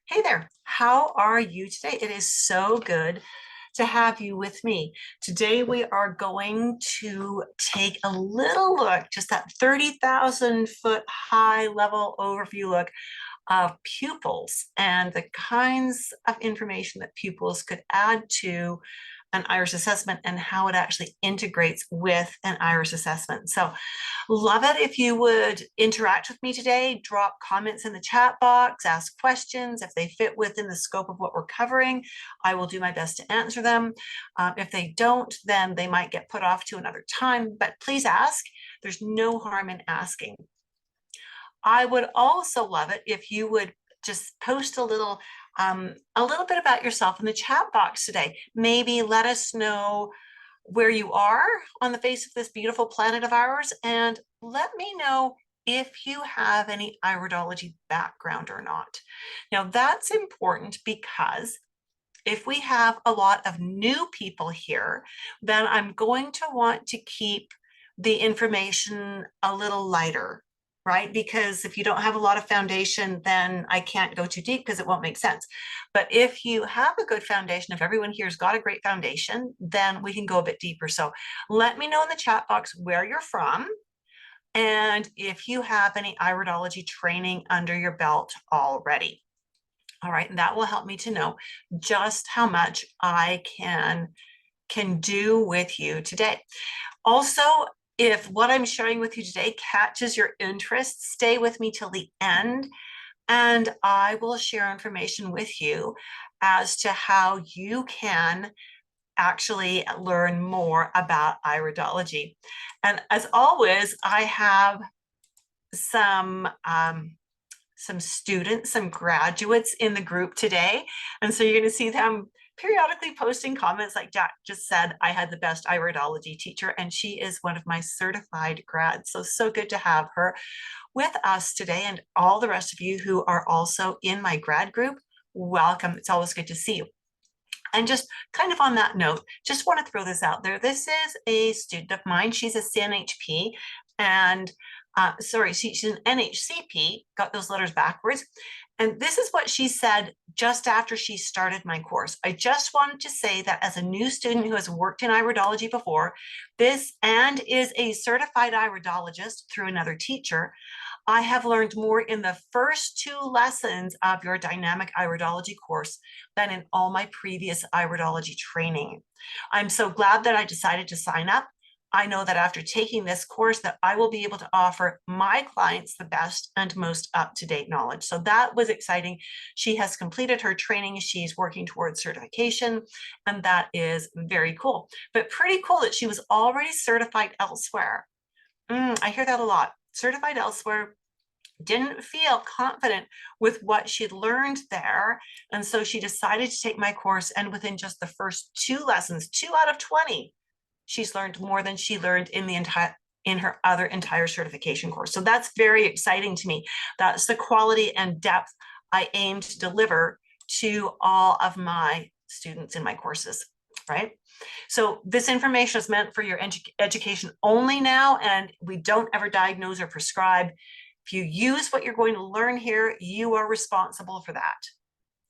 Hey there, how are you today? It is so good to have you with me. Today we are going to take a little look, just that 30,000 foot high level overview look of pupils and the kinds of information that pupils could add to an iris assessment and how it actually integrates with an iris assessment. So love it if you would interact with me today, drop comments in the chat box, ask questions. If they fit within the scope of what we're covering, I will do my best to answer them. If they don't, then they might get put off to another time, but please ask. There's no harm in asking. I would also love it if you would just post a little bit about yourself in the chat box today. Maybe let us know where you are on the face of this beautiful planet of ours, and let me know if you have any iridology background or not. Now, that's important because if we have a lot of new people here, then I'm going to want to keep the information a little lighter, right? Because if you don't have a lot of foundation, then I can't go too deep because it won't make sense. But if you have a good foundation, if everyone here's got a great foundation, then we can go a bit deeper. So let me know in the chat box where you're from and if you have any iridology training under your belt already. All right, and that will help me to know just how much I can do with you today. Also, if what I'm sharing with you today catches your interest, stay with me till the end, and I will share information with you as to how you can actually learn more about iridology. And as always, I have some students, some graduates in the group today. And so you're going to see them periodically posting comments like Jack just said. I had the best iridology teacher, and she is one of my certified grads. So good to have her with us today, and all the rest of you who are also in my grad group, welcome. It's always good to see you. And just kind of on that note, just want to throw this out there. This is a student of mine. She's a CNHP, and she's an NHCP, got those letters backwards. And this is what she said just after she started my course. I just wanted to say that as a new student who has worked in iridology before, this and is a certified iridologist through another teacher, I have learned more in the first two lessons of your dynamic iridology course than in all my previous iridology training. I'm so glad that I decided to sign up. I know that after taking this course that I will be able to offer my clients the best and most up-to-date knowledge. So that was exciting. She has completed her training. She's working towards certification, and that is very cool. But pretty cool that she was already certified elsewhere. I hear that a lot. Certified elsewhere, didn't feel confident with what she'd learned there. And so she decided to take my course. And within just the first two lessons, 2 out of 20, she's learned more than she learned in her entire certification course. So that's very exciting to me. That's the quality and depth I aim to deliver to all of my students in my courses, right? So this information is meant for your education only now, and we don't ever diagnose or prescribe. If you use what you're going to learn here, you are responsible for that.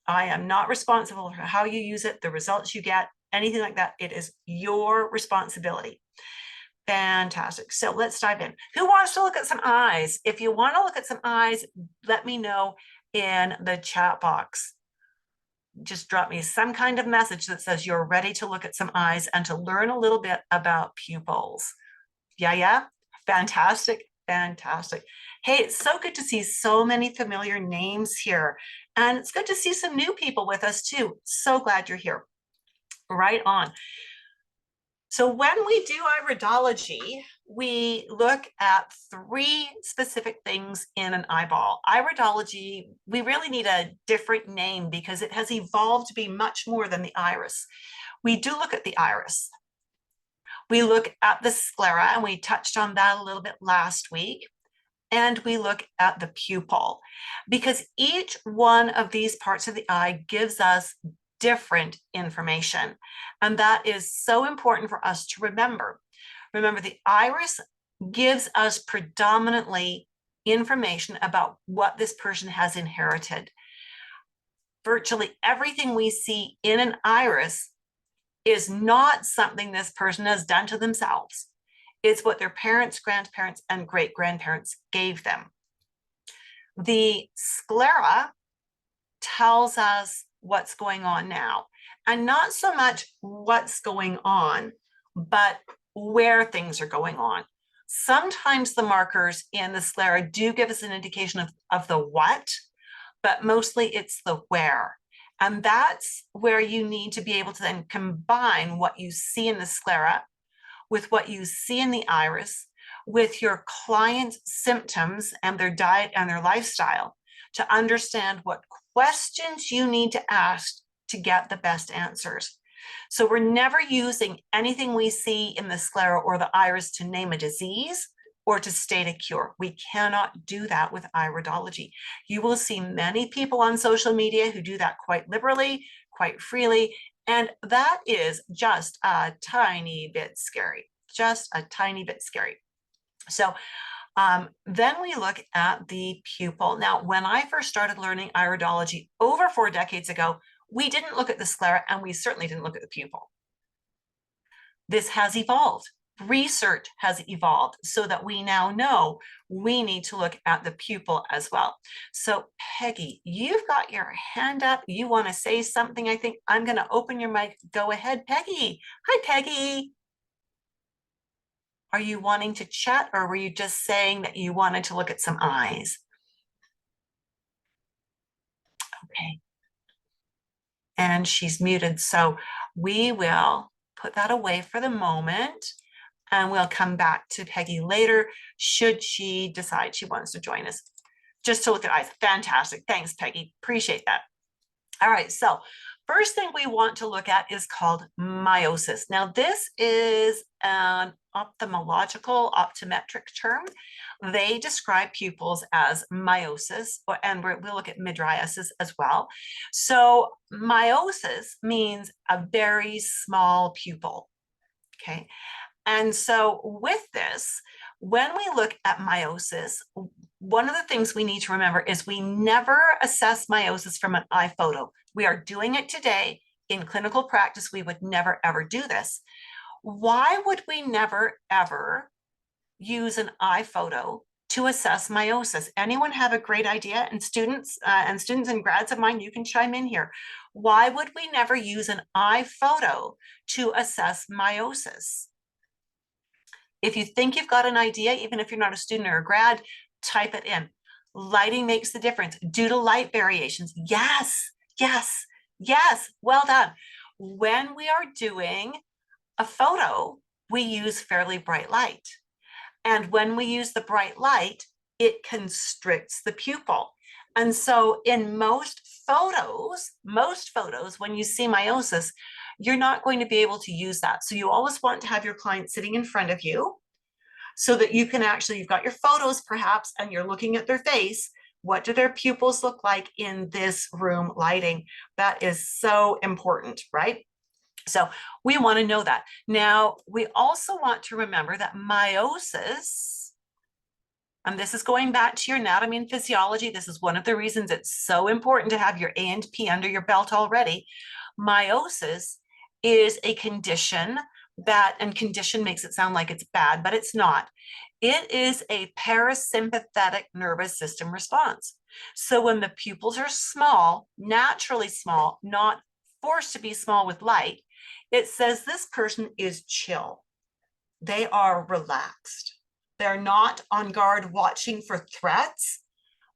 I am not responsible for how you use it, the results you get, anything like that. It is your responsibility. Fantastic. So let's dive in. Who wants to look at some eyes? If you want to look at some eyes, let me know in the chat box. Just drop me some kind of message that says you're ready to look at some eyes and to learn a little bit about pupils. Yeah. Fantastic. Fantastic. Hey, it's so good to see so many familiar names here. And it's good to see some new people with us too. So glad you're here. Right on. So when we do iridology, we look at 3 specific things in an eyeball. Iridology, we really need a different name because it has evolved to be much more than the iris. We do look at the iris. We look at the sclera, and we touched on that a little bit last week. And we look at the pupil, because each one of these parts of the eye gives us different information. And that is so important for us to remember. Remember, the iris gives us predominantly information about what this person has inherited. virtually everything we see in an iris is not something this person has done to themselves. It's what their parents, grandparents, and great-grandparents gave them. The sclera tells us what's going on now, and not so much what's going on, but where things are going on. Sometimes the markers in the sclera do give us an indication of the what, but mostly it's the where. And that's where you need to be able to then combine what you see in the sclera with what you see in the iris, with your client's symptoms and their diet and their lifestyle, to understand what questions you need to ask to get the best answers. So we're never using anything we see in the sclera or the iris to name a disease or to state a cure. We cannot do that with iridology. You will see many people on social media who do that quite liberally, quite freely, and that is just a tiny bit scary, just a tiny bit scary. So then we look at the pupil. Now, when I first started learning iridology over 4 decades ago, we didn't look at the sclera, and we certainly didn't look at the pupil. This has evolved. Research has evolved so that we now know we need to look at the pupil as well. So Peggy, you've got your hand up. You want to say something, I think. I'm going to open your mic. Go ahead, Peggy. Hi, Peggy. Are you wanting to chat, or were you just saying that you wanted to look at some eyes? Okay. And she's muted. So we will put that away for the moment, and we'll come back to Peggy later should she decide she wants to join us just to look at eyes. Fantastic. Thanks, Peggy. Appreciate that. All right. So first thing we want to look at is called meiosis. Now, this is an ophthalmological, optometric term. They describe pupils as meiosis, and we'll look at mydriasis as well. So meiosis means a very small pupil. Okay. And so with this, when we look at meiosis, one of the things we need to remember is we never assess meiosis from an eye photo. We are doing it today. In clinical practice, we would never, ever do this. Why would we never, ever use an eye photo to assess meiosis? Anyone have a great idea? And students and grads of mine, you can chime in here. Why would we never use an eye photo to assess meiosis? If you think you've got an idea, even if you're not a student or a grad, type it in. Lighting makes the difference due to light variations. Yes, yes, yes. Well done. When we are doing a photo, we use fairly bright light. And when we use the bright light, it constricts the pupil. And so in most photos, when you see meiosis, you're not going to be able to use that. So you always want to have your client sitting in front of you so that you can actually, you've got your photos perhaps, and you're looking at their face. What do their pupils look like in this room lighting? That is so important, right? So we want to know that. Now, we also want to remember that meiosis, and this is going back to your anatomy and physiology. This is one of the reasons it's so important to have your A and P under your belt already. Meiosis is a condition that, and condition makes it sound like it's bad, but it's not. It is a parasympathetic nervous system response. So when the pupils are small, naturally small, not forced to be small with light, it says this person is chill. They are relaxed. They're not on guard watching for threats.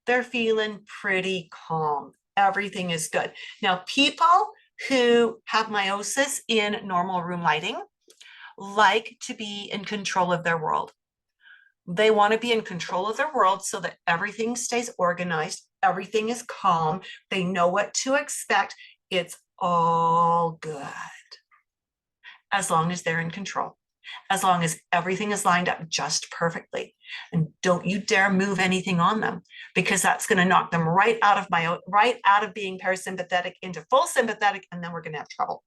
They're feeling pretty calm. Everything is good. Now, people who have meiosis in normal room lighting like to be in control of their world. They want to be in control of their world so that everything stays organized, everything is calm, they know what to expect. It's all good as long as they're in control, as long as everything is lined up just perfectly. And don't you dare move anything on them, because that's going to knock them right out of being parasympathetic into full sympathetic, and then we're going to have trouble.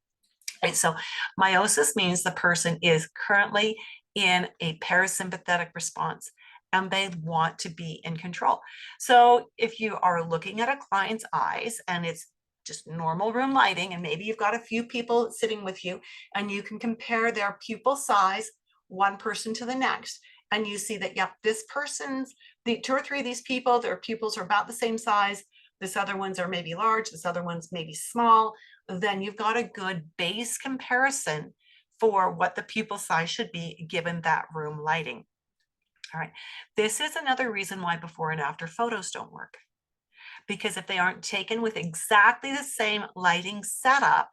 Right? So meiosis means the person is currently in a parasympathetic response and they want to be in control. So if you are looking at a client's eyes and it's just normal room lighting, and maybe you've got a few people sitting with you, and you can compare their pupil size, one person to the next, and you see that, yep, this person's, the 2 or 3 of these people, their pupils are about the same size, this other ones are maybe large, this other one's maybe small, then you've got a good base comparison for what the pupil size should be given that room lighting. All right, this is another reason why before and after photos don't work. Because if they aren't taken with exactly the same lighting setup,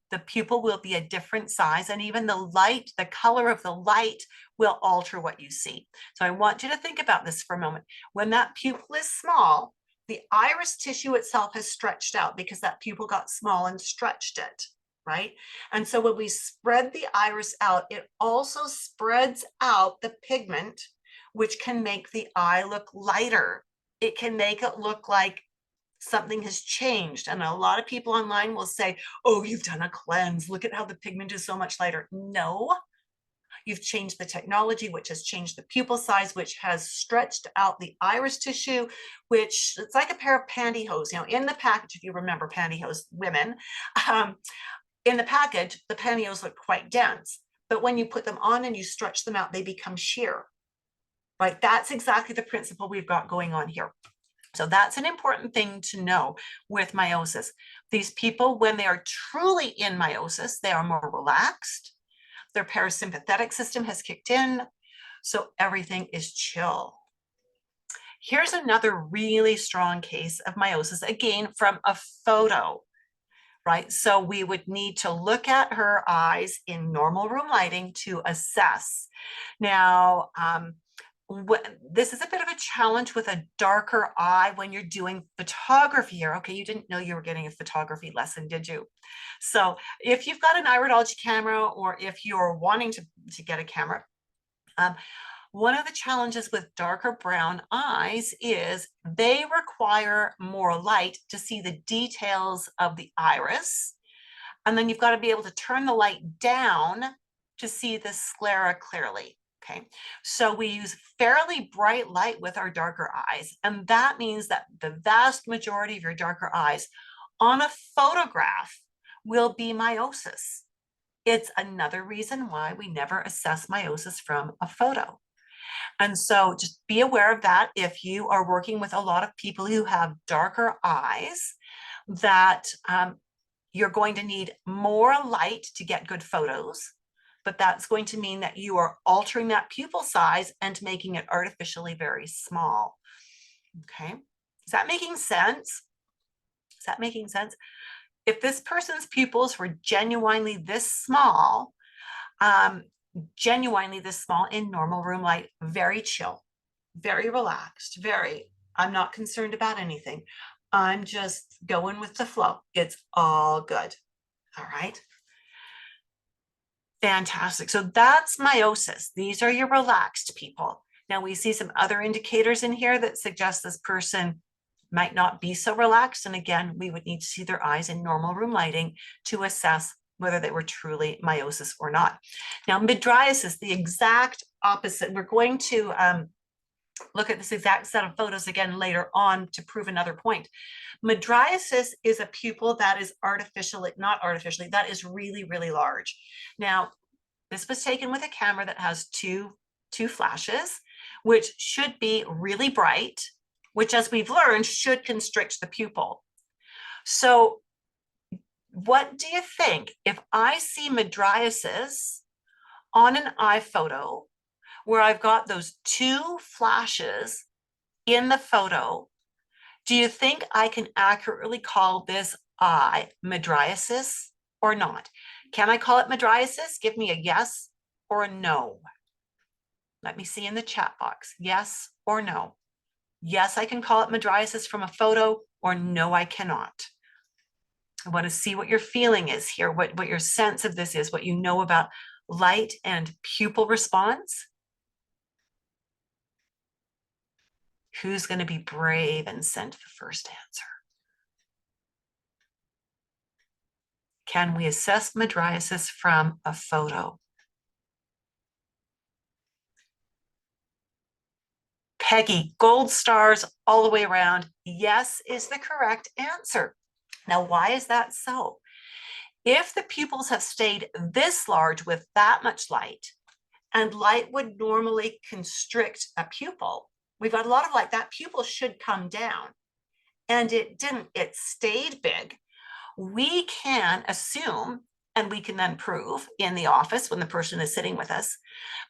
the pupil will be a different size, and even the light, the color of the light will alter what you see. So I want you to think about this for a moment. When that pupil is small, the iris tissue itself has stretched out because that pupil got small and stretched it, right? And so when we spread the iris out, it also spreads out the pigment, which can make the eye look lighter. It can make it look like something has changed. And a lot of people online will say, oh, you've done a cleanse. Look at how the pigment is so much lighter. No, you've changed the technology, which has changed the pupil size, which has stretched out the iris tissue, which it's like a pair of pantyhose. You know, in the package, if you remember pantyhose, women, in the package, the pantyhose look quite dense. But when you put them on and you stretch them out, they become sheer, right? That's exactly the principle we've got going on here. So that's an important thing to know with meiosis. These people, when they are truly in meiosis, they are more relaxed. Their parasympathetic system has kicked in, so everything is chill. Here's another really strong case of meiosis, again, from a photo, right? So we would need to look at her eyes in normal room lighting to assess. Now, this is a bit of a challenge with a darker eye when you're doing photography here. Okay, you didn't know you were getting a photography lesson, did you? So if you've got an iridology camera, or if you're wanting to get a camera, one of the challenges with darker brown eyes is they require more light to see the details of the iris. And then you've got to be able to turn the light down to see the sclera clearly. Okay, so we use fairly bright light with our darker eyes, and that means that the vast majority of your darker eyes on a photograph will be meiosis. It's another reason why we never assess meiosis from a photo. And so just be aware of that if you are working with a lot of people who have darker eyes, that you're going to need more light to get good photos. But that's going to mean that you are altering that pupil size and making it artificially very small. Okay, is that making sense? Is that making sense? If this person's pupils were genuinely this small in normal room light, very chill, very relaxed, I'm not concerned about anything. I'm just going with the flow. It's all good. All right. Fantastic. So that's meiosis. These are your relaxed people. Now we see some other indicators in here that suggest this person might not be so relaxed. And again, we would need to see their eyes in normal room lighting to assess whether they were truly meiosis or not. Now, mydriasis, the exact opposite. We're going to look at this exact set of photos again later on to prove another point. Mydriasis is a pupil that is not artificially, that is really, really large. Now, this was taken with a camera that has two flashes, which should be really bright, which, as we've learned, should constrict the pupil. So what do you think if I see mydriasis on an eye photo where I've got those 2 flashes in the photo? Do you think I can accurately call this eye mydriasis or not? Can I call it mydriasis? Give me a yes or a no. Let me see in the chat box. Yes or no. Yes, I can call it mydriasis from a photo, or no, I cannot. I want to see what your feeling is here, what your sense of this is, what you know about light and pupil response. Who's going to be brave and send the first answer? Can we assess mydriasis from a photo? Peggy, gold stars all the way around. Yes is the correct answer. Now, why is that so? If the pupils have stayed this large with that much light, and light would normally constrict a pupil, we've got a lot of light, that pupil should come down. And it didn't, it stayed big. We can assume, and we can then prove in the office when the person is sitting with us,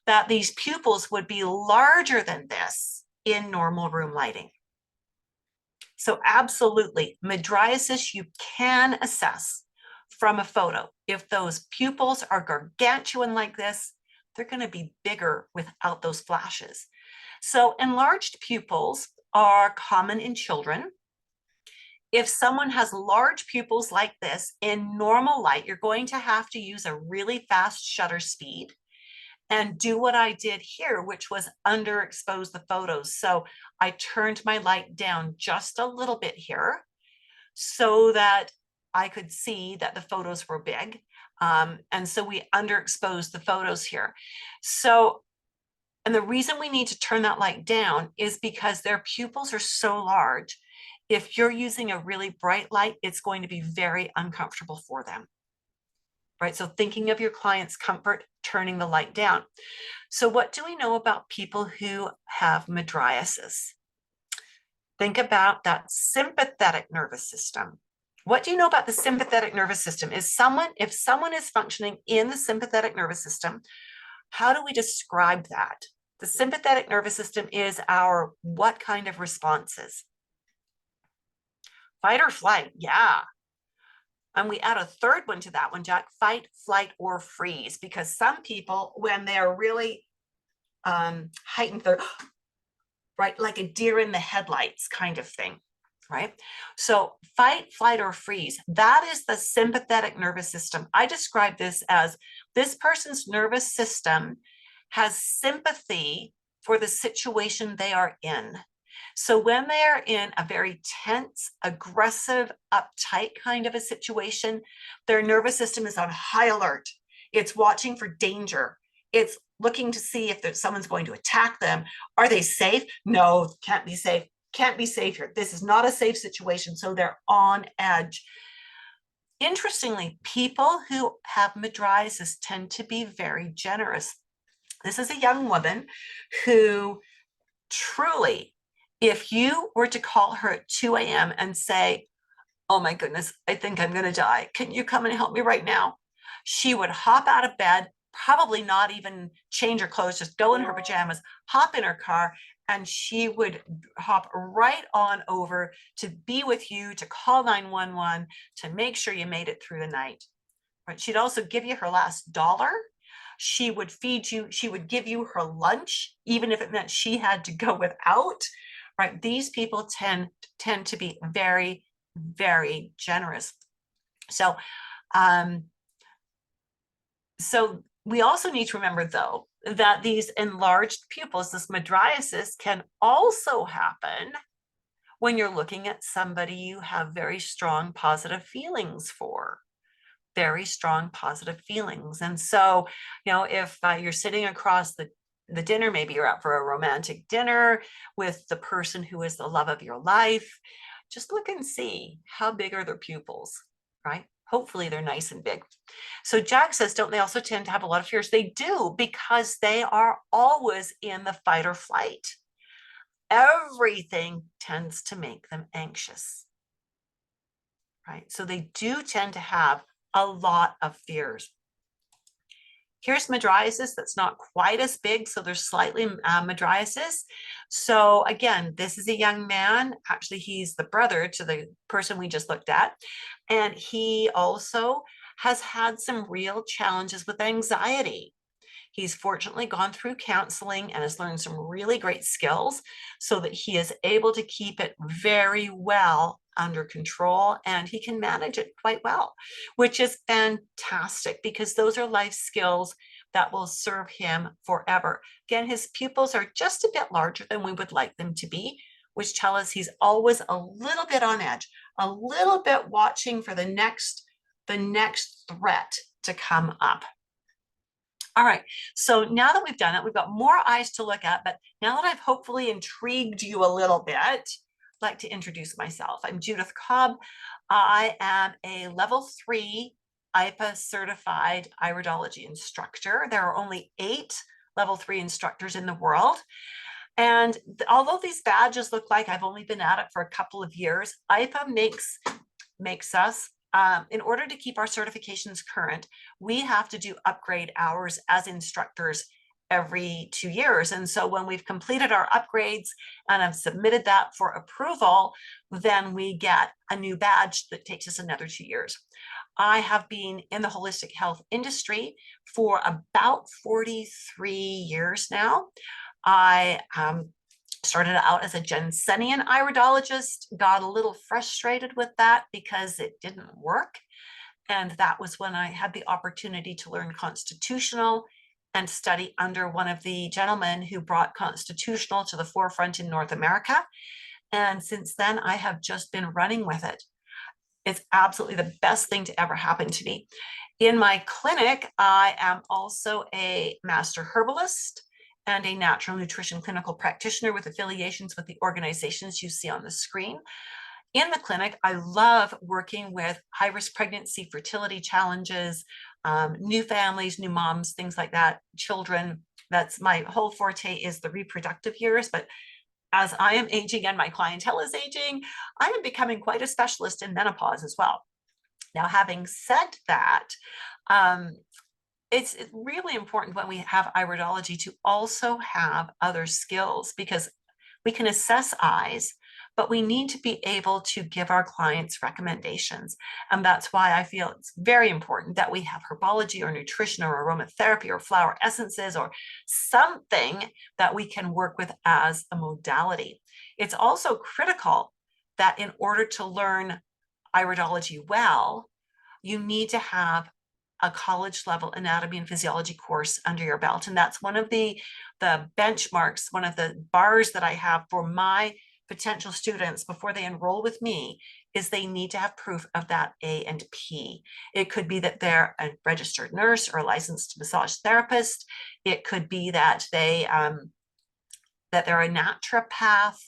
that these pupils would be larger than this in normal room lighting. So absolutely, mydriasis you can assess from a photo. If those pupils are gargantuan like this, they're going to be bigger without those flashes. So enlarged pupils are common in children. If someone has large pupils like this in normal light, you're going to have to use a really fast shutter speed and do what I did here, which was underexpose the photos. So I turned my light down just a little bit here so that I could see that the photos were big. And so we underexposed the photos here. So, and the reason we need to turn that light down is because their pupils are so large. If you're using a really bright light, it's going to be very uncomfortable for them. Right? So thinking of your client's comfort, turning the light down. So what do we know about people who have mydriasis? Think about that sympathetic nervous system. What do you know about the sympathetic nervous system? If someone is functioning in the sympathetic nervous system, how do we describe that? The sympathetic nervous system is our what kind of responses? Fight or flight, yeah. And we add a third one to that one, Jack, fight, flight, or freeze, because some people, when they're really heightened, they're right, like a deer in the headlights kind of thing, right? So fight, flight, or freeze, that is the sympathetic nervous system. I describe this as this person's nervous system has sympathy for the situation they are in. So when they're in a very tense, aggressive, uptight kind of a situation, their nervous system is on high alert. It's watching for danger. It's looking to see if someone's going to attack them. Are they safe? No, can't be safe. Can't be safe here. This is not a safe situation. So they're on edge. Interestingly, people who have mydriasis tend to be very generous. This is a young woman who truly, if you were to call her at 2 a.m. and say, oh my goodness, I think I'm going to die. Can you come and help me right now? She would hop out of bed, probably not even change her clothes, just go in her pajamas, hop in her car, and she would hop right on over to be with you, to call 911, to make sure you made it through the night. Right? She'd also give you her last dollar. She would feed you, she would give you her lunch, even if it meant she had to go without. Right? These people tend to be very, very generous. So, so we also need to remember, though, that these enlarged pupils, this mydriasis, can also happen when you're looking at somebody you have very strong positive feelings for. Very strong positive feelings. And so, you know, if you're sitting across the dinner, maybe you're out for a romantic dinner with the person who is the love of your life, just look and see how big are their pupils, right? Hopefully they're nice and big. So Jack says, don't they also tend to have a lot of fears? They do, because they are always in the fight or flight. Everything tends to make them anxious, right? So they do tend to have a lot of fears. Here's mydriasis that's not quite as big, so there's slightly mydriasis. So again, this is a young man. Actually, he's the brother to the person we just looked at. And he also has had some real challenges with anxiety. He's fortunately gone through counseling and has learned some really great skills so that he is able to keep it very well under control, and he can manage it quite well, which is fantastic because those are life skills that will serve him forever. Again, his pupils are just a bit larger than we would like them to be, which tell us he's always a little bit on edge, a little bit watching for the next threat to come up. All right, so now that we've done it, we've got more eyes to look at, but now that I've hopefully intrigued you a little bit, like to introduce myself. I'm Judith Cobb. I am a level 3 IPA certified iridology instructor. There are only 8 level 3 instructors in the world. And although these badges look like I've only been at it for a couple of years, IPA makes us, in order to keep our certifications current, we have to do upgrade hours as instructors every 2 years. And so when we've completed our upgrades and I've submitted that for approval, then we get a new badge that takes us another 2 years. I have been in the holistic health industry for about 43 years now. I started out as a Jensenian iridologist, got a little frustrated with that because it didn't work. And that was when I had the opportunity to learn constitutional and study under one of the gentlemen who brought constitutional to the forefront in North America. And since then, I have just been running with it. It's absolutely the best thing to ever happen to me. In my clinic, I am also a master herbalist and a natural nutrition clinical practitioner with affiliations with the organizations you see on the screen. In the clinic, I love working with high-risk pregnancy, fertility challenges, new families, new moms, things like that, children. That's my whole forte, is the reproductive years. But as I am aging and my clientele is aging, I am becoming quite a specialist in menopause as well. Now, having said that, it's really important when we have iridology to also have other skills, because we can assess eyes, but we need to be able to give our clients recommendations. And that's why I feel it's very important that we have herbology or nutrition or aromatherapy or flower essences or something that we can work with as a modality. It's also critical that in order to learn iridology well, you need to have a college level anatomy and physiology course under your belt. And that's one of the benchmarks, one of the bars that I have for my potential students before they enroll with me, is they need to have proof of that A and P. It could be that they're a registered nurse or a licensed massage therapist. It could be that they're a naturopath,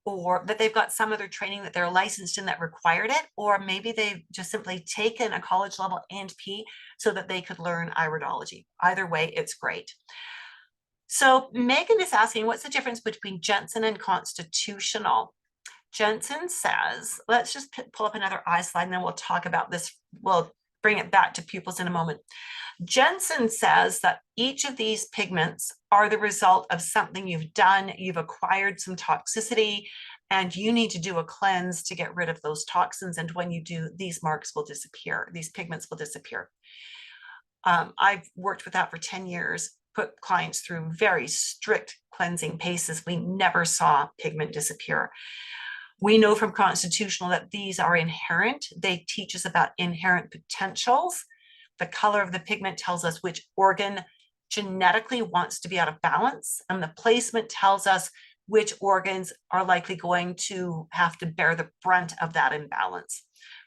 or that they've got some other training that they're licensed in that required it, or maybe they've just simply taken a college level A&P so that they could learn iridology. Either way, it's great. So Megan is asking, what's the difference between Jensen and constitutional? Jensen says, let's just pull up another eye slide and then we'll talk about this. We'll bring it back to pupils in a moment. Jensen says that each of these pigments are the result of something you've done. You've acquired some toxicity and you need to do a cleanse to get rid of those toxins. And when you do, these marks will disappear. These pigments will disappear. I've worked with that for 10 years, put clients through very strict cleansing paces. We never saw pigment disappear. We know from constitutional that these are inherent. They teach us about inherent potentials. The color of the pigment tells us which organ genetically wants to be out of balance, and the placement tells us which organs are likely going to have to bear the brunt of that imbalance,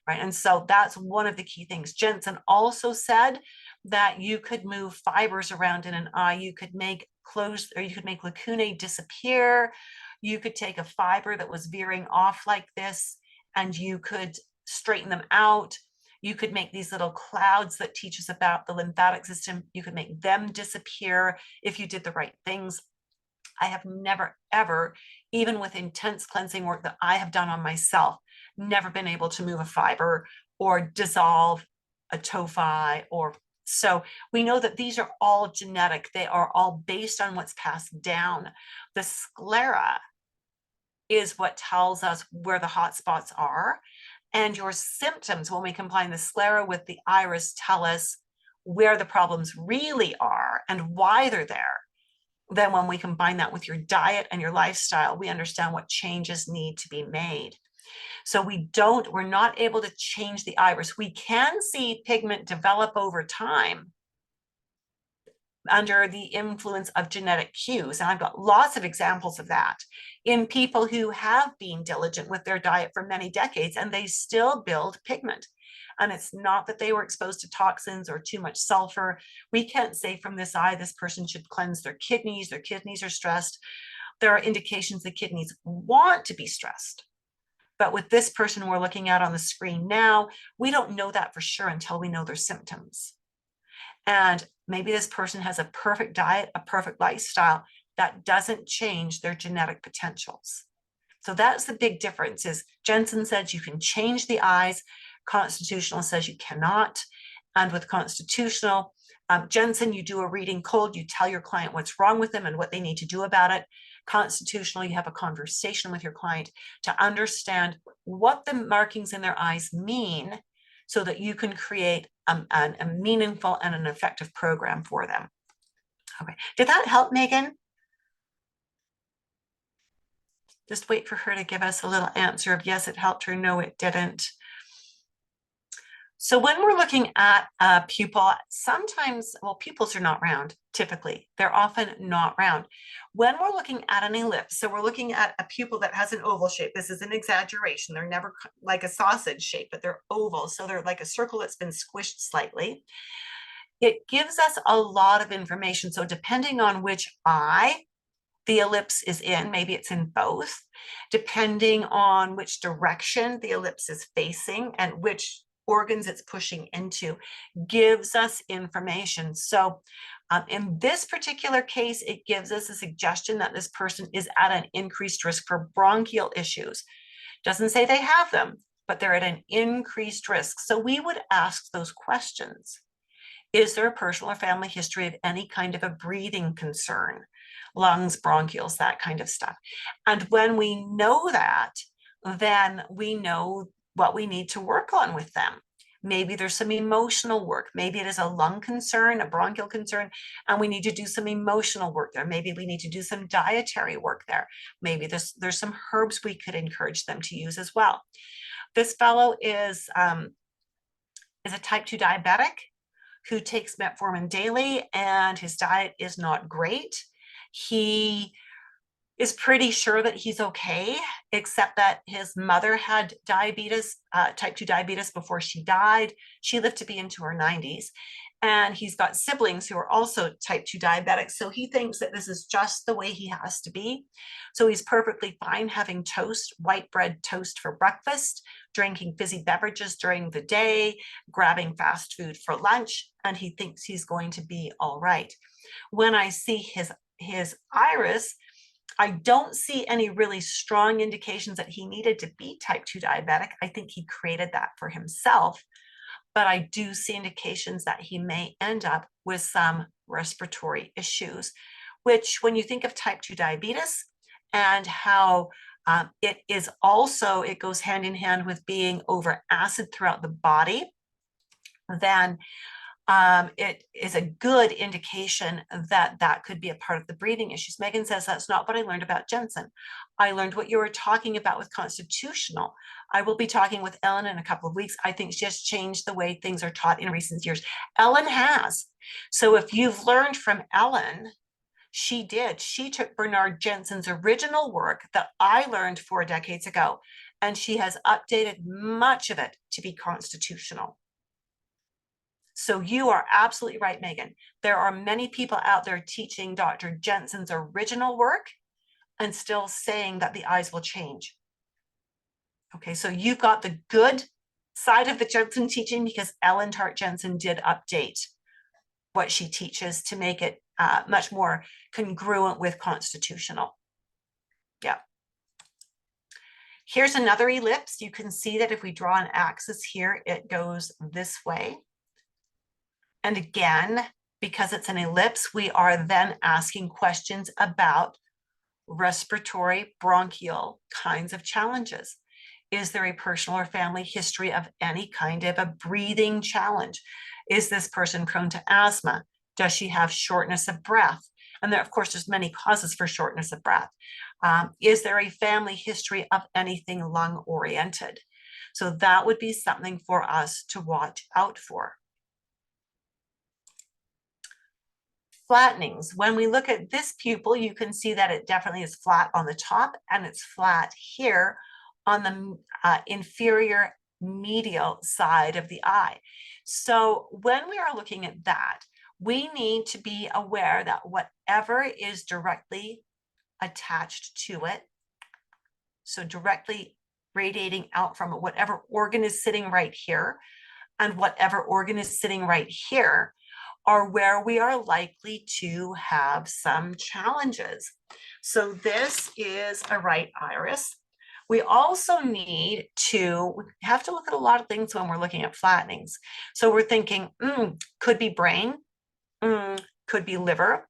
right? And so that's one of the key things. Jensen also said that you could move fibers around in an eye. You could make lacunae disappear. You could take a fiber that was veering off like this and you could straighten them out. You could make these little clouds that teach us about the lymphatic system. You could make them disappear if you did the right things. I have never, ever, even with intense cleansing work that I have done on myself, never been able to move a fiber or dissolve a tophi. So we know that these are all genetic. They are all based on what's passed down. The sclera is what tells us where the hotspots are. And your symptoms, when we combine the sclera with the iris, tell us where the problems really are and why they're there. Then when we combine that with your diet and your lifestyle, we understand what changes need to be made. So we're not able to change the iris. We can see pigment develop over time under the influence of genetic cues. And I've got lots of examples of that in people who have been diligent with their diet for many decades and they still build pigment. And it's not that they were exposed to toxins or too much sulfur. We can't say from this eye, this person should cleanse their kidneys are stressed. There are indications the kidneys want to be stressed. But with this person we're looking at on the screen now, we don't know that for sure until we know their symptoms. And maybe this person has a perfect diet, a perfect lifestyle that doesn't change their genetic potentials. So that's the big difference. Is Jensen says you can change the eyes, constitutional says you cannot. And with constitutional, Jensen, you do a reading cold, you tell your client what's wrong with them and what they need to do about it. Constitutional, you have a conversation with your client to understand what the markings in their eyes mean so that you can create a meaningful and an effective program for them. Okay, did that help, Megan? Just wait for her to give us a little answer of yes, it helped her, no, it didn't. So when we're looking at a pupil, sometimes, well, pupils are not round, typically. They're often not round. When we're looking at an ellipse, so we're looking at a pupil that has an oval shape. This is an exaggeration. They're never like a sausage shape, but they're oval. So they're like a circle that's been squished slightly. It gives us a lot of information. So depending on which eye the ellipse is in, maybe it's in both, depending on which direction the ellipse is facing and which organs it's pushing into, gives us information. So in this particular case, it gives us a suggestion that this person is at an increased risk for bronchial issues. Doesn't say they have them, but they're at an increased risk. So we would ask those questions. Is there a personal or family history of any kind of a breathing concern? Lungs, bronchioles, that kind of stuff. And when we know that, then we know what we need to work on with them. Maybe there's some emotional work. Maybe it is a lung concern, a bronchial concern, and we need to do some emotional work there. Maybe we need to do some dietary work there. Maybe there's some herbs we could encourage them to use as well. This fellow is a type 2 diabetic who takes metformin daily, and his diet is not great. He is pretty sure that he's okay, except that his mother had diabetes, type 2 diabetes, before she died. She lived to be into her 90s. And he's got siblings who are also type 2 diabetics. So he thinks that this is just the way he has to be. So he's perfectly fine having toast, white bread toast for breakfast, drinking fizzy beverages during the day, grabbing fast food for lunch, and he thinks he's going to be all right. When I see his iris, I don't see any really strong indications that he needed to be type 2 diabetic. I think he created that for himself. But I do see indications that he may end up with some respiratory issues, which when you think of type 2 diabetes and how it goes hand in hand with being over acid throughout the body, then it is a good indication that that could be a part of the breathing issues. Megan says, that's not what I learned about Jensen. I learned what you were talking about with constitutional. I will be talking with Ellen in a couple of weeks. I think she has changed the way things are taught in recent years. Ellen has. So if you've learned from Ellen, she did. She took Bernard Jensen's original work that I learned 4 decades ago, and she has updated much of it to be constitutional. So you are absolutely right, Megan. There are many people out there teaching Dr. Jensen's original work and still saying that the eyes will change. Okay, so you've got the good side of the Jensen teaching because Ellen Tart Jensen did update what she teaches to make it much more congruent with constitutional. Yeah. Here's another ellipse. You can see that if we draw an axis here, it goes this way. And again, because it's an ellipse, we are then asking questions about respiratory, bronchial kinds of challenges. Is there a personal or family history of any kind of a breathing challenge? Is this person prone to asthma? Does she have shortness of breath? And there, of course, there's many causes for shortness of breath. Is there a family history of anything lung-oriented? So that would be something for us to watch out for. Flattenings. When we look at this pupil, you can see that it definitely is flat on the top and it's flat here on the inferior medial side of the eye. So when we are looking at that, we need to be aware that whatever is directly attached to it, so directly radiating out from it, whatever organ is sitting right here and whatever organ is sitting right here, are where we are likely to have some challenges. So this is a right iris. We also we have to look at a lot of things when we're looking at flattenings. So we're thinking, could be brain, could be liver,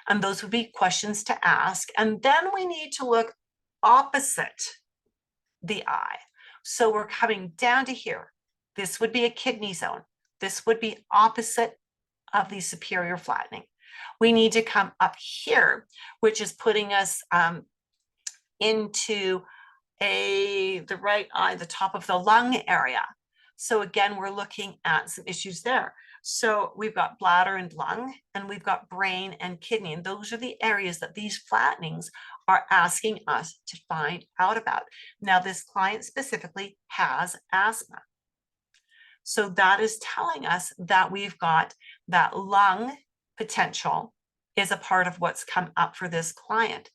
and those would be questions to ask. And then we need to look opposite the eye. So we're coming down to here. This would be a kidney zone. This would be opposite of the superior flattening. We need to come up here, which is putting us into the right eye, the top of the lung area. So again, we're looking at some issues there. So we've got bladder and lung, and we've got brain and kidney. And those are the areas that these flattenings are asking us to find out about. Now, this client specifically has asthma. So that is telling us that we've got that lung potential is a part of what's come up for this client.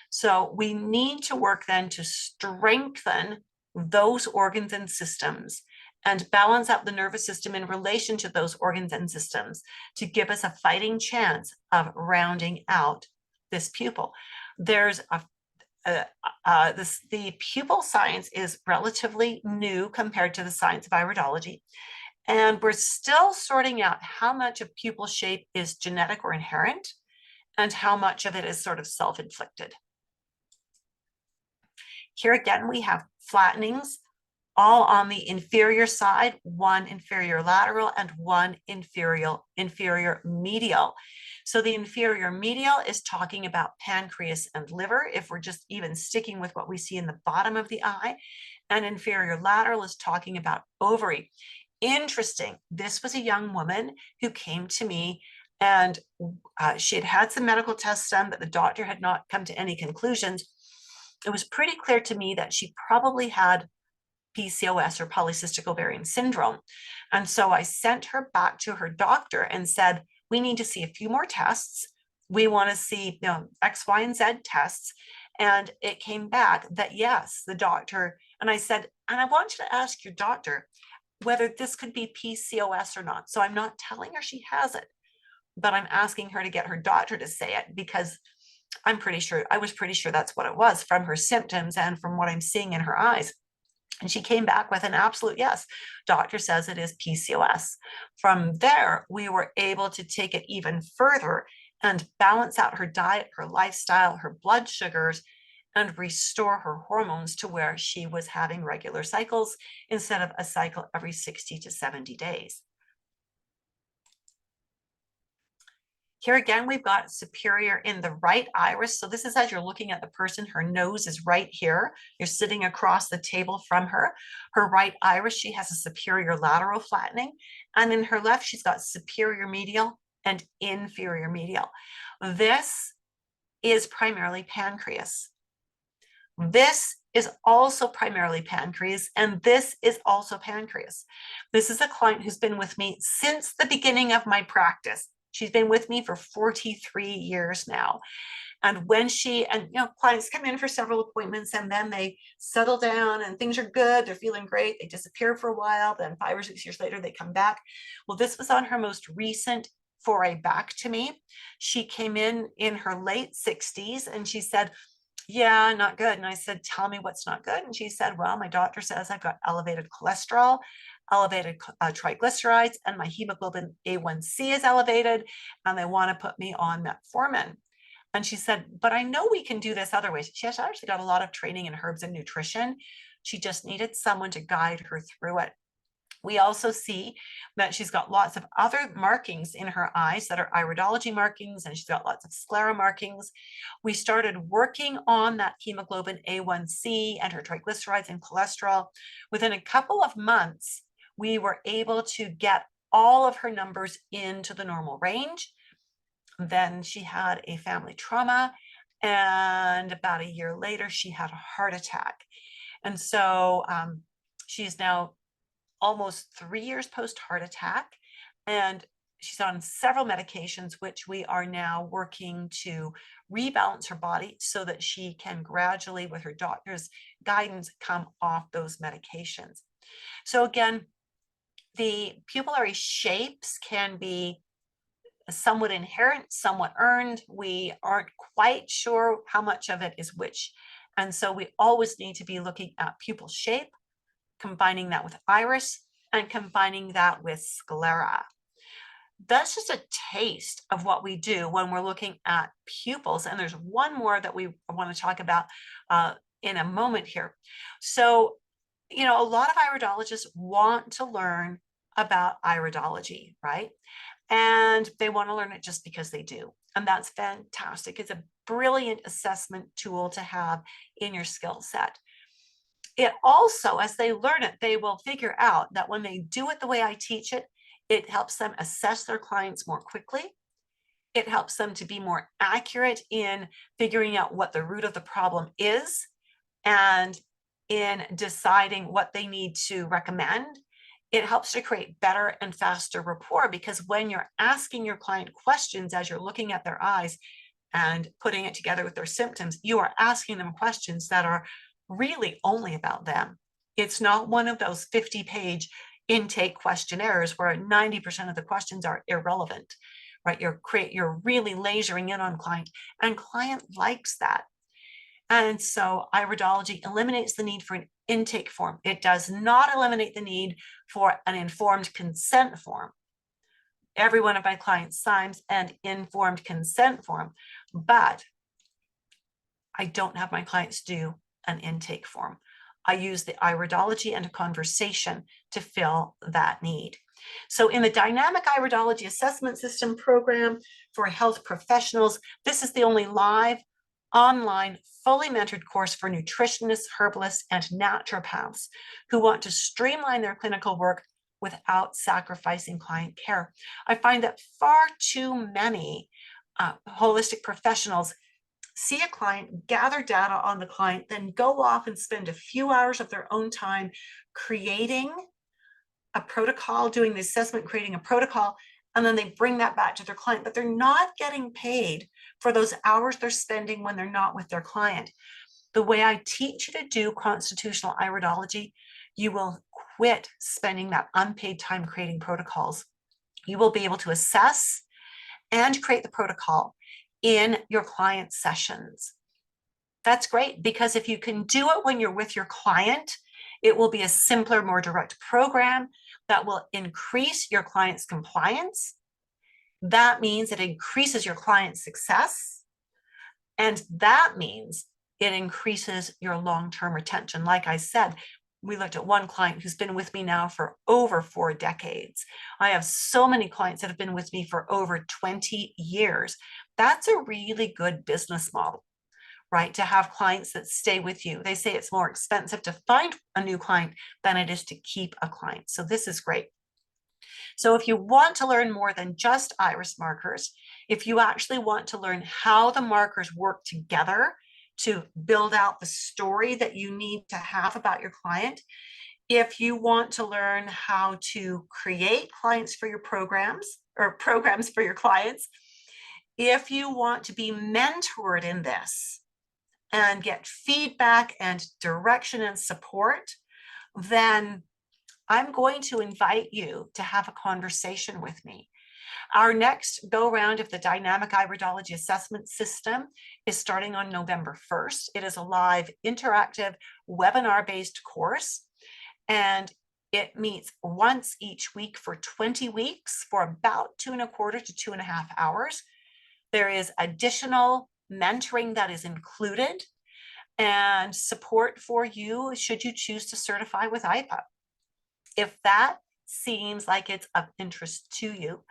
So we need to work then to strengthen those organs and systems and balance out the nervous system in relation to those organs and systems to give us a fighting chance of rounding out this pupil. There's the pupil science is relatively new compared to the science of iridology. And we're still sorting out how much of pupil shape is genetic or inherent and how much of it is sort of self-inflicted. Here again, we have flattenings all on the inferior side, one inferior lateral and one inferior medial. So the inferior medial is talking about pancreas and liver, if we're just even sticking with what we see in the bottom of the eye, and inferior lateral is talking about ovary. Interesting, this was a young woman who came to me, and she had had some medical tests done, but the doctor had not come to any conclusions. It was pretty clear to me that she probably had PCOS or polycystic ovarian syndrome. And so I sent her back to her doctor and said, we need to see a few more tests. We want to see, X, Y, and Z tests. And it came back that yes, the doctor, and I said, and I want you to ask your doctor whether this could be PCOS or not. So I'm not telling her she has it, but I'm asking her to get her doctor to say it, because I was pretty sure that's what it was from her symptoms and from what I'm seeing in her eyes. And she came back with an absolute yes. Doctor says it is PCOS. From there, we were able to take it even further and balance out her diet, her lifestyle, her blood sugars, and restore her hormones to where she was having regular cycles instead of a cycle every 60 to 70 days. Here again, we've got superior in the right iris. So this is as you're looking at the person, her nose is right here. You're sitting across the table from her. Her right iris, she has a superior lateral flattening. And in her left, she's got superior medial and inferior medial. This is primarily pancreas. This is also primarily pancreas, and this is also pancreas. This is a client who's been with me since the beginning of my practice. She's been with me for 43 years now. And when clients come in for several appointments and then they settle down and things are good, they're feeling great, they disappear for a while, then 5 or 6 years later, they come back. Well, this was on her most recent foray back to me. She came in her late 60s and she said, yeah, not good. And I said, tell me what's not good. And she said, well, my doctor says I've got elevated cholesterol, elevated triglycerides, and my hemoglobin A1C is elevated, and they want to put me on metformin. And she said, but I know we can do this other ways. She has actually got a lot of training in herbs and nutrition. She just needed someone to guide her through it. We also see that she's got lots of other markings in her eyes that are iridology markings, and she's got lots of sclera markings. We started working on that hemoglobin A1C and her triglycerides and cholesterol. Within a couple of months, we were able to get all of her numbers into the normal range. Then she had a family trauma, and about a year later, she had a heart attack. And so she's now almost 3 years post heart attack. And She's on several medications, which we are now working to rebalance her body so that she can gradually, with her doctor's guidance, come off those medications. So again, the pupillary shapes can be somewhat inherent, somewhat earned. We aren't quite sure how much of it is which. And so we always need to be looking at pupil shape, combining that with iris, and combining that with sclera. That's just a taste of what we do when we're looking at pupils. And there's one more that we want to talk about in a moment here. So, you know, a lot of iridologists want to learn about iridology, right? And they want to learn it just because they do. And that's fantastic. It's a brilliant assessment tool to have in your skill set. It also, as they learn it, they will figure out that when they do it the way I teach it, it helps them assess their clients more quickly. It helps them to be more accurate in figuring out what the root of the problem is and in deciding what they need to recommend. It helps to create better and faster rapport, because when you're asking your client questions as you're looking at their eyes and putting it together with their symptoms, you are asking them questions that are really only about them. It's not one of those 50-page intake questionnaires where 90% of the questions are irrelevant, right? You're really lasering in on client, and client likes that. And so iridology eliminates the need for an intake form. It does not eliminate the need for an informed consent form. Every one of my clients signs an informed consent form, but I don't have my clients do an intake form. I use the iridology and a conversation to fill that need. So in the Dynamic Iridology Assessment System program for health professionals, this is the only live, online, fully mentored course for nutritionists, herbalists, and naturopaths who want to streamline their clinical work without sacrificing client care. I find that far too many holistic professionals see a client, gather data on the client, then go off and spend a few hours of their own time creating a protocol, doing the assessment, creating a protocol, and then they bring that back to their client, but they're not getting paid for those hours they're spending when they're not with their client. The way I teach you to do constitutional iridology, you will quit spending that unpaid time creating protocols. You will be able to assess and create the protocol in your client sessions. That's great, because if you can do it when you're with your client, it will be a simpler, more direct program that will increase your client's compliance. That means it increases your client's success. And that means it increases your long-term retention. Like I said, we looked at one client who's been with me now for over 4 decades. I have so many clients that have been with me for over 20 years. That's a really good business model, right? To have clients that stay with you. They say it's more expensive to find a new client than it is to keep a client. So this is great. So if you want to learn more than just iris markers, if you actually want to learn how the markers work together to build out the story that you need to have about your client, if you want to learn how to create clients for your programs or programs for your clients, if you want to be mentored in this and get feedback and direction and support, then I'm going to invite you to have a conversation with me. Our next go round of the Dynamic Iridology Assessment System is starting on November 1st. It is a live, interactive, webinar-based course, and it meets once each week for 20 weeks for about 2.25 to 2.5 hours. There is additional mentoring that is included and support for you should you choose to certify with IPA. If that seems like it's of interest to you,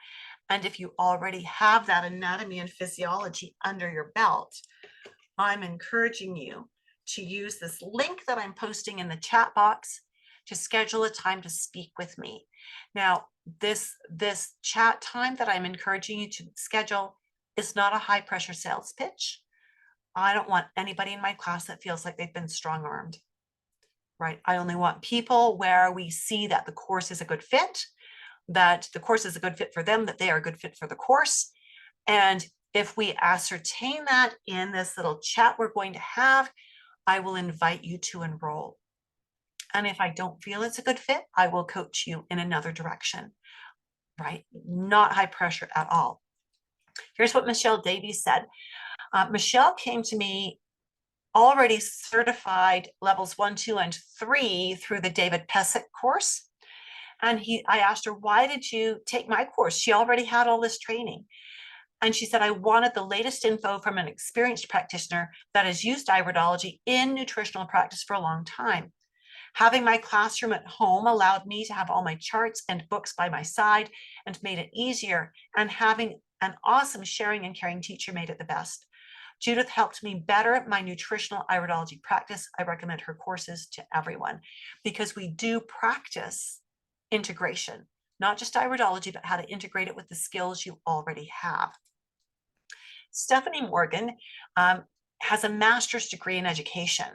and if you already have that anatomy and physiology under your belt, I'm encouraging you to use this link that I'm posting in the chat box to schedule a time to speak with me. Now, this chat time that I'm encouraging you to schedule is not a high pressure sales pitch. I don't want anybody in my class that feels like they've been strong-armed, right? I only want people where we see that the course is a good fit, that the course is a good fit for them, that they are a good fit for the course. And if we ascertain that in this little chat we're going to have, I will invite you to enroll. And if I don't feel it's a good fit, I will coach you in another direction, right? Not high pressure at all. Here's what Michelle Davies said. Michelle came to me already certified levels 1, 2, and 3 through the David Pesic course. And I asked her, why did you take my course? She already had all this training. And she said, I wanted the latest info from an experienced practitioner that has used iridology in nutritional practice for a long time. Having my classroom at home allowed me to have all my charts and books by my side and made it easier. And having an awesome sharing and caring teacher made it the best. Judith helped me better my nutritional iridology practice. I recommend her courses to everyone because we do practice integration, not just iridology, but how to integrate it with the skills you already have. Stephanie Morgan has a master's degree in education.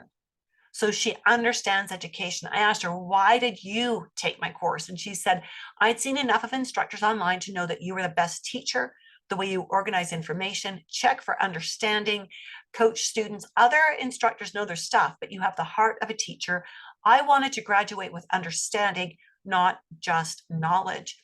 So she understands education. I asked her, why did you take my course? And she said, I'd seen enough of instructors online to know that you were the best teacher, the way you organize information, check for understanding, coach students. Other instructors know their stuff, but you have the heart of a teacher. I wanted to graduate with understanding, not just knowledge.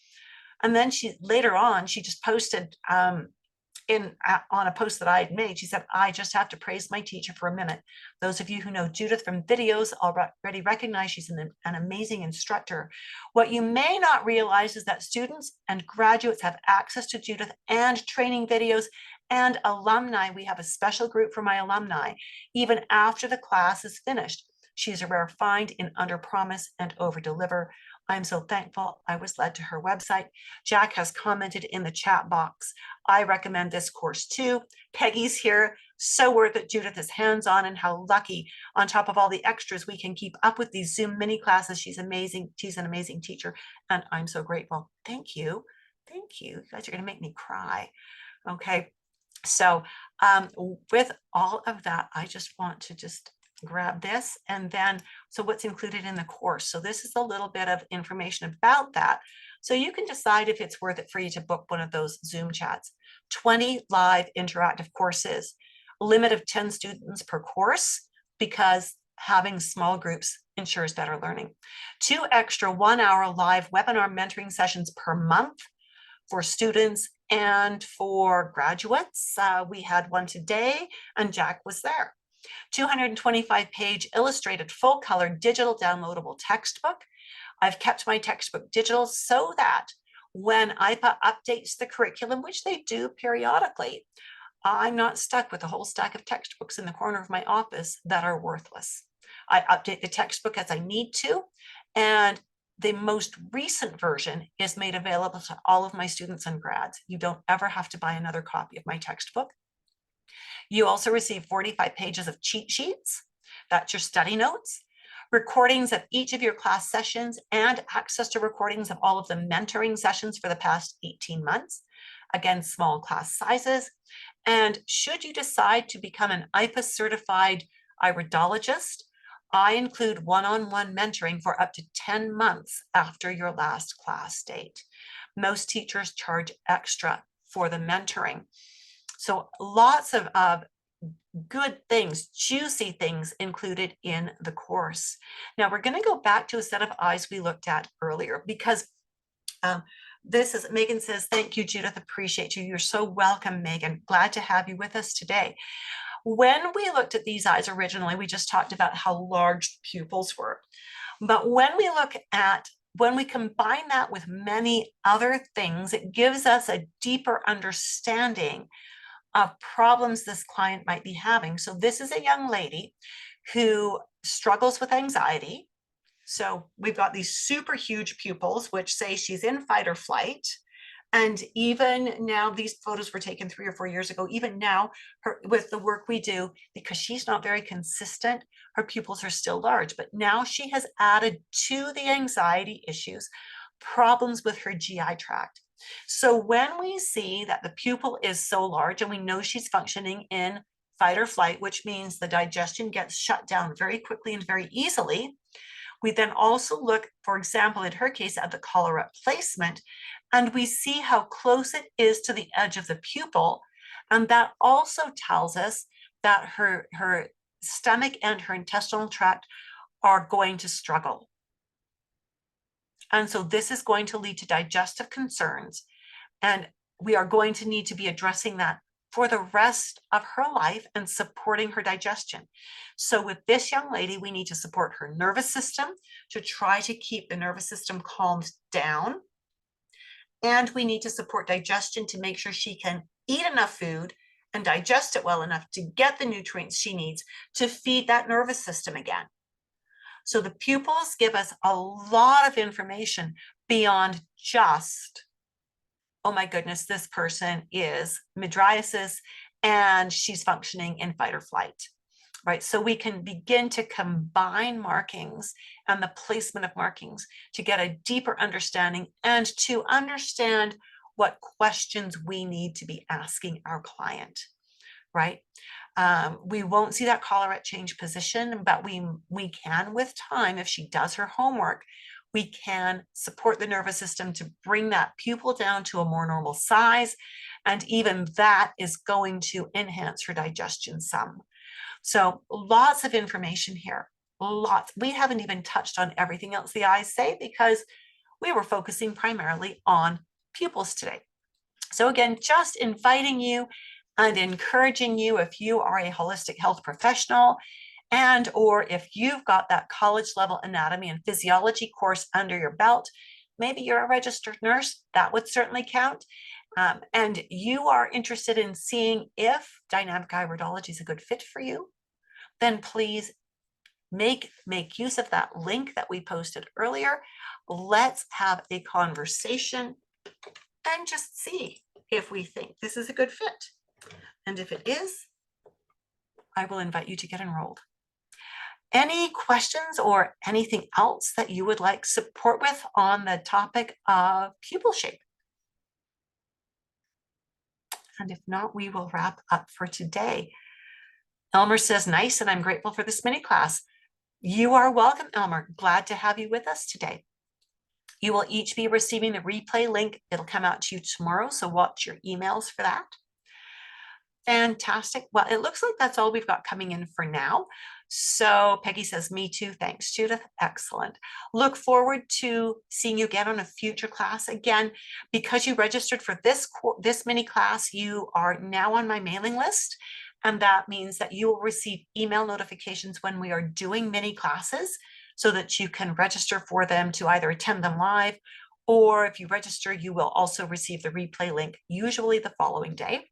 And then later on, she just posted on a post that I had made, she said, I just have to praise my teacher for a minute. Those of you who know Judith from videos already recognize she's an amazing instructor. What you may not realize is that students and graduates have access to Judith and training videos and alumni. We have a special group for my alumni, even after the class is finished. She's a rare find in under promise and over deliver. I'm so thankful I was led to her website. Jack has commented in the chat box. I recommend this course too. Peggy's here. So worth it. Judith is hands-on, and how lucky on top of all the extras we can keep up with these Zoom mini classes. She's amazing. She's an amazing teacher, and I'm so grateful. Thank you. Thank you. You guys are going to make me cry. Okay. So with all of that, I just want to grab this, and then so what's included in the course. So this is a little bit of information about that. So you can decide if it's worth it for you to book one of those Zoom chats. 20 live interactive courses, limit of 10 students per course, because having small groups ensures better learning. 2 extra 1-hour live webinar mentoring sessions per month for students and for graduates. We had one today, and Jack was there. 225-page illustrated full-color digital downloadable textbook. I've kept my textbook digital so that when IPA updates the curriculum, which they do periodically, I'm not stuck with a whole stack of textbooks in the corner of my office that are worthless. I update the textbook as I need to, and the most recent version is made available to all of my students and grads. You don't ever have to buy another copy of my textbook. You also receive 45 pages of cheat sheets. That's your study notes, recordings of each of your class sessions, and access to recordings of all of the mentoring sessions for the past 18 months. Again, small class sizes. And should you decide to become an IPA certified iridologist, I include one-on-one mentoring for up to 10 months after your last class date. Most teachers charge extra for the mentoring. So lots of good things, juicy things included in the course. Now we're going to go back to a set of eyes we looked at earlier, because this is, Megan says, thank you, Judith, appreciate you. You're so welcome, Megan. Glad to have you with us today. When we looked at these eyes originally, we just talked about how large pupils were. But when we combine that with many other things, it gives us a deeper understanding of problems this client might be having. So this is a young lady who struggles with anxiety. So we've got these super huge pupils, which say she's in fight or flight. And even now, these photos were taken 3 or 4 years ago. Even now, with the work we do, because she's not very consistent, her pupils are still large. But now she has added to the anxiety issues, problems with her GI tract. So when we see that the pupil is so large, and we know she's functioning in fight or flight, which means the digestion gets shut down very quickly and very easily, We then also look, for example, in her case, at the collarette placement, and we see how close it is to the edge of the pupil. And that also tells us that her stomach and her intestinal tract are going to struggle. And so this is going to lead to digestive concerns. And we are going to need to be addressing that for the rest of her life and supporting her digestion. So with this young lady, we need to support her nervous system to try to keep the nervous system calmed down. And we need to support digestion to make sure she can eat enough food and digest it well enough to get the nutrients she needs to feed that nervous system again. So the pupils give us a lot of information beyond just, oh my goodness, this person is mydriasis and she's functioning in fight or flight, right? So we can begin to combine markings and the placement of markings to get a deeper understanding and to understand what questions we need to be asking our client, right? We won't see that collarette change position, but we can with time, if she does her homework, we can support the nervous system to bring that pupil down to a more normal size. And even that is going to enhance her digestion some. So lots of information here, lots. We haven't even touched on everything else the eyes say because we were focusing primarily on pupils today. So again, just inviting you and encouraging you, if you are a holistic health professional and or if you've got that college level anatomy and physiology course under your belt, maybe you're a registered nurse, that would certainly count. And you are interested in seeing if dynamic iridology is a good fit for you, then please make use of that link that we posted earlier. Let's have a conversation and just see if we think this is a good fit. And if it is, I will invite you to get enrolled. Any questions or anything else that you would like support with on the topic of pupil shape? And if not, we will wrap up for today. Elmer says, nice, and I'm grateful for this mini class. You are welcome, Elmer. Glad to have you with us today. You will each be receiving the replay link. It'll come out to you tomorrow, so watch your emails for that. Fantastic. Well, it looks like that's all we've got coming in for now. So Peggy says, me too. Thanks, Judith. Excellent. Look forward to seeing you again on a future class. Again, because you registered for this mini class, you are now on my mailing list. And that means that you will receive email notifications when we are doing mini classes so that you can register for them to either attend them live, or if you register, you will also receive the replay link, usually the following day.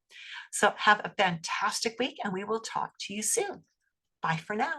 So have a fantastic week and we will talk to you soon. Bye for now.